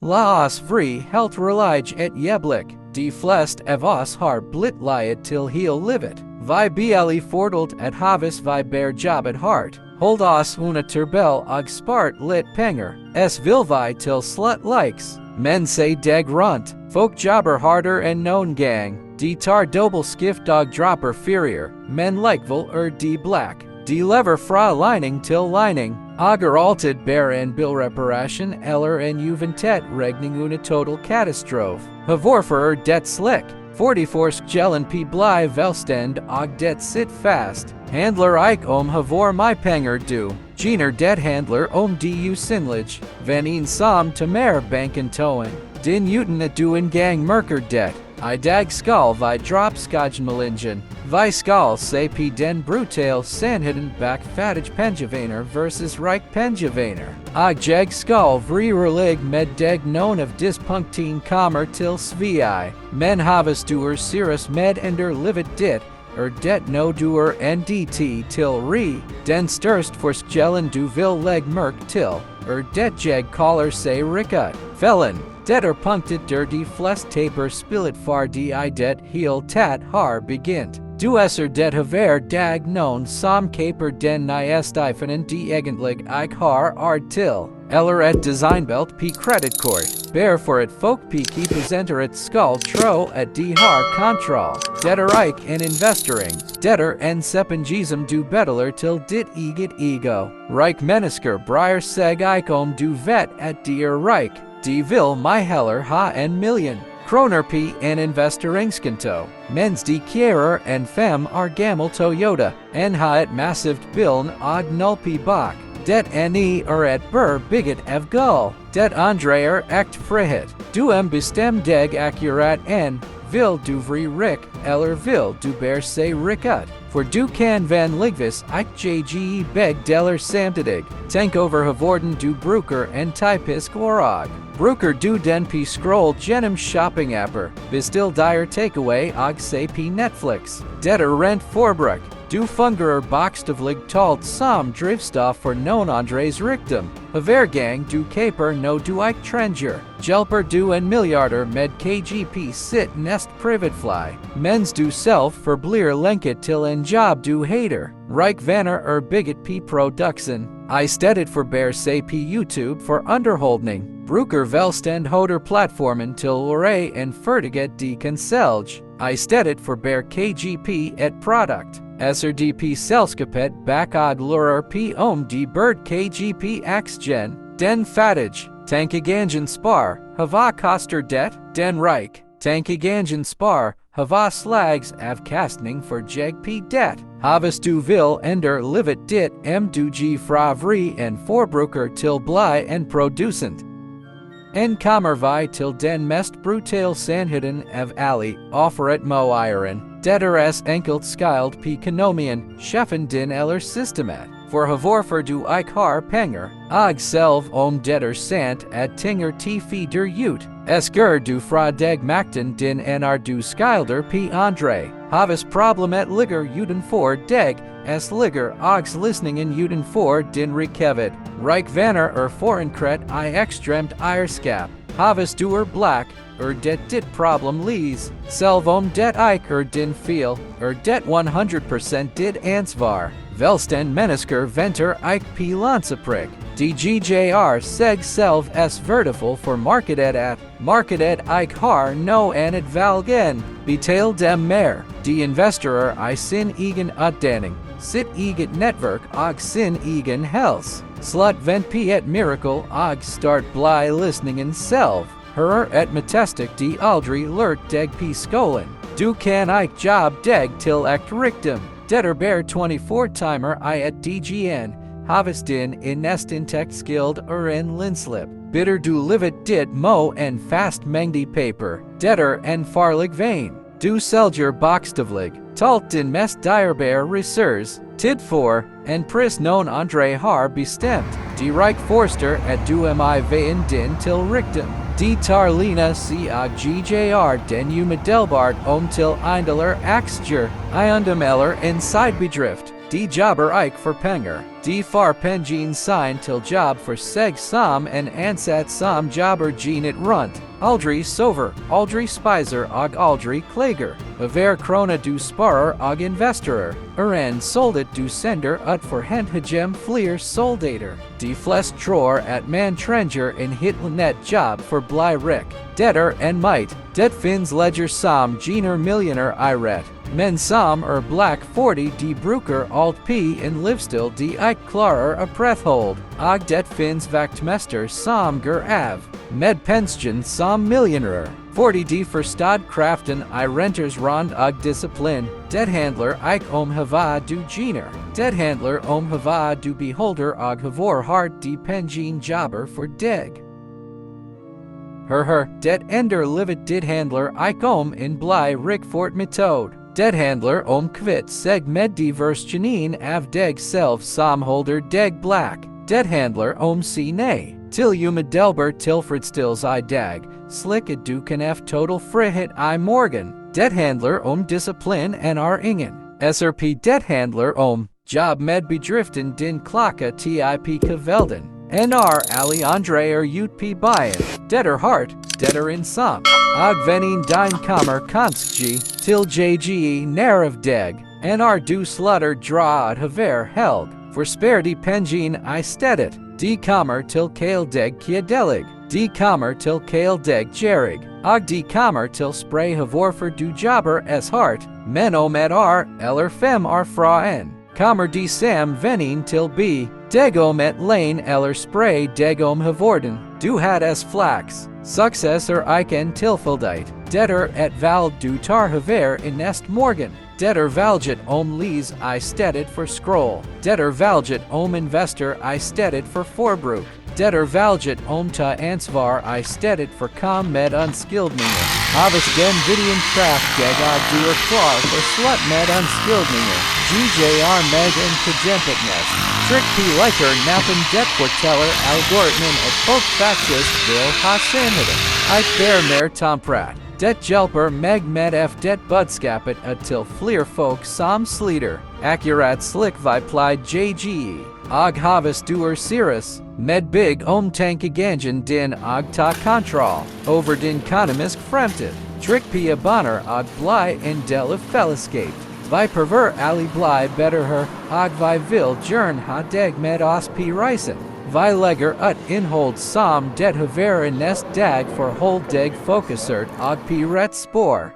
Laos vrij helt religie et jeblik, die fleste av oss har blitt løyet til heel livet. Vi ble fortalt at havs vi ber jobbet hardt, hold oss una turbel og spart litt penger, vil vi til slut likes. Men say deg rundt, folk jobber harder enn noen gang, de tar dobbeltskift og dropper ferier, men likevel de blakk. De lever fra lining til lining, og alltid ber en bilreparasjon eller en uventet regning una total katastrofe. Hvorfor det slik? 44 skjellen bli velstående og det sitt fast. Handler om hvor my penger du. Gener det handler de usynlige. Vanene som til mer banken toen. Din uten at du en gang merker det. I dag skal vi drop skajmelingen. Vi skal se den brutale sannheten bak fattige pengevaner versus rike pengevaner. Og jeg skal vrelig med deg noen av dispunkten kommer til svei. Men havs duer seriøs med ender livet ditt, det no duer ndt til ri. Den størst forskjellen du vil legge merke til, det jeg kaller seg Rike. Felon. Det punktet de fleste taper spillet for de det heel tat har begynt. Du det haver dag noen som caper den nyestifanen de egentlig har til. Eller et designbelt kreditkort. Bare for at folk presenter et skal tro at de har kontroll. Det en investering. Det en seppengism du bedeler til ditt eget ego. Rik mennesker bryr seg om du vet at de rik. De vil mig heller ha en million kroner en investeringskonto, mens de kjærer en 5 gammel Toyota, en ha et massivt biln og null bak. Det et bør bygget av gull. Det ekt frihet. Du bestem deg akkurat en, vil du vri rik, eller vil du ber seg rikat. For du kan vanligvis ikke beg deler samtidig. Tenk over hvordan du bruker en typisk ordag. Bruker du den scroll gjennom shopping-apper, bestill dire takeaway og se Netflix. Det rent forbruk. Du fungerer bokstavelig talt som drivstoff for noen andres rikdom. Hver gang du caper no du trenger, hjelper du en milliarder med KGP sitt nest privatfly, mens du selv forblir lenket til en jobb du hater. Rik vaner bygget produksen, I stedet for ber seg YouTube for underholdning. Bruker velstående plattformen til ore en ferdiget de konselj, I stedet for ber KGP et produkt. SRDP selskapet bak og lurer de bird KGP axgen, den fattige, tankegangen spar, hva koster det, den rik, tankegangen spar, hva slags avkastning for jeg det. Havs du vil ender livet ditt du fra vri en forbruker til bli en producent. En kommer vi til den mest brutale sannheten av alle, offeret moeieren. Det enkelt skilt økonomien, sjefen din eller systemet. For hvorfor du har penger, og selv det sant at tinger feeder ut. Du fra deg makten din du skilder andre. Havs problemet ligger utenfor deg, ligger lisningen utenfor din rikevet. Rik vaner forenkret ekstremt eierskap. Havs du blakk, det ditt problem lies. Selv det din feel, det 100% ditt ansvar. Velstående mennesker venter lanseprik. DGJR seg selv verdifull for markedet at markedet har no annet valgen. Betal dem mer. De investerer sin egen utdanning, sitt eget nettverk og sin egen helse. Slut vent et miracle og start bli lisningen selv. Her et majestic de aldri lurt deg skolen. Du kan jobb deg til rikdom. Det ber 24-timer et DGN. Havs din nest inntekt skild en linslip. Bitter du livet ditt mo en fast mengde paper. Det en farlig vein. Du selger bokstavlig. Talt din mest dyrebare resurs. Tid for, en pris noen andre har bestemt. De rik forster at du veien din til rikdom. De tar lina og GJR den umedelbart til eindeler aktier, eiendomeller en sidebedrift. De jobber for penger. Die far penjien sign till job for seg som en ansat som jobber genet runt. Aldri sover, aldri spiser og aldri klager. Hver krona du sparer og investerer. En soldet du sender ut for hent hjem fler soldater. De flest tror at man trenger en hitlenet job for bli rik. Detter en might. Det finns ledger som gener millioner I ret. Men som blakk 40 de bruker alt p in livsstil de ikke klarer a prethhold. Og det finns vaktmester som ger av. Med pensjon som millioner. 40 de forstad kraften I renters rond og discipline. Det handler ikke om hva du gener. Det handler om hva du beholder og hvor hardt de penjien jobber for deg. Det ender livet dit handler ikke om en bli rik fort metode. Det handler om kvitt seg med de versjonen av deg selv som holder deg blakk. Det handler om si nei til delber tilfredsstills I dag, slik at du kan total frihet I morgen. Det handler om disiplin en ingen. SRP det handler om jobb med bedriften din klokka tip kvelden. Ali Andre utp byen. Det hardt, det insom. Og venin din kommer kanskje til jge nær av deg. Du slutter dra at haver held. For spare de penjien I stedet. De kommer til kale deg kjedelig. De kommer til kale deg gjerig. Og de kommer til spray hvorfor du jobber hardt. Men om et eller 5 fra en. Kommer de sam venin til b. Deg om et lane eller spray deg om havorden. Du had flaks. Suksess ikke en tilfeldighet. Det et valg du tar haver i nest morgen. Det valget om lees I stedet for scroll. Det valget om investor I stedet for forbruk. Det valget om ta ansvar I stedet for kom med unskildninger. Havs den videoen kraft deg og du klar for slut med unskildninger. GJR meg en kjempetnest. Trick P liker nappen det forteller algoritmen et folk faktisk vil ha sannheten. Ik ber mer tomprat. Det hjelper meg med det budskapet til fler folk som sliter. Akkurat slik vi pleid jge. Og havs duer seriøs. Med big omtankegangen din og ta kontroll over din økonomisk fremtid. Trick P abonner og bli en del av fellesskap. Vi perver ali bli bedre her, og vi vil gjerne ha deg med oss p reisen. Vi legger ut innhold som det haver nest dag for hold deg fokusert og p rett spor.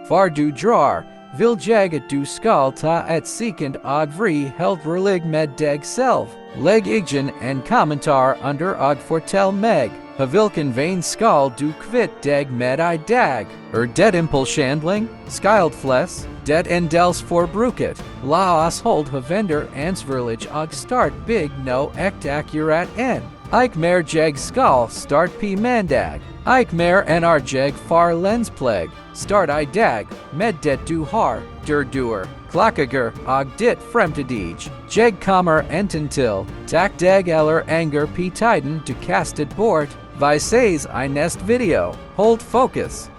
For du drar, vil jeg at du skal ta et sekund og vri helt relig med deg selv. Legg igen en kommentar under og fortell meg. Hvilken veien skal du kvitt deg med I dag? Det impulshandling? Skyldt flest? Det dels forbruket? La oss hold hvender ansvarlig og start big no ekt akkurat en. Ik mer jeg skal start p mandag. Ik mer jeg far lenspleg. Start I dag med det du har, duer. Klokkager og dit fremtidig. Jeg kommer enten til, tak deg eller anger p tiden du kastet bort. Vi ses I nest video. Hold focus.